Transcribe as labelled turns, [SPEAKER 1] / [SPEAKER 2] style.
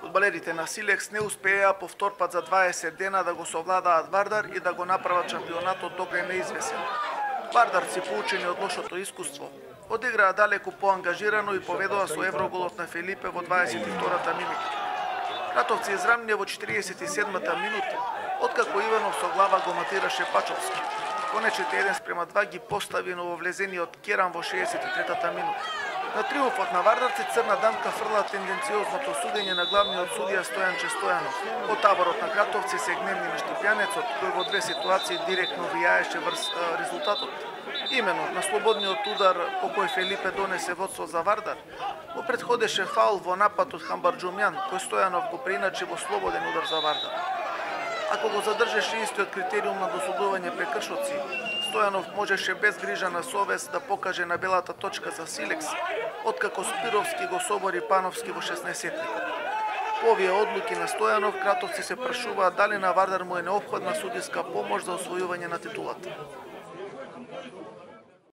[SPEAKER 1] Фудбалерите на Силекс не успеа по втор пат за 20 дена да го совладаат Вардар и да го направат шампионатот до крај неизвесен. Вардарци, поучени од лошото искуство, одиграа далеку поангажирано и поведоа со евроголот на Филипе во 22-та минута. Кратовци израмне во 47-та минута, откако Иванов со глава го матираше Пачовски. Конечните 1:2 ги постави нововлезениот Керан во 63-та минута. На триумфот на Вардарци Црна дамка фрла тенденциозното судење на главниот судија Стојанче Стојанов. Од таборот на Кратовци се гневни на Штипјанецот, кој во две ситуации директно влијаеше врз резултатот. Имено на слободниот удар по кој Фелипе донесе водство за Вардар, го претходеше фаул во напад од Хамбарџумјан, кој Стојанов го преиначи во слободен удар за Вардар. Ако го задржеше истиот критериум на досудување прекршоци, Стојанов можеше без грижа на совест да покаже на белата точка за Силекс, откако Спировски го собори Пановски во 16-тникот. По овие одлуки на Стојанов, Кратовци се прашуваат дали на Вардар му е неопходна судиска помош за освојување на титулата.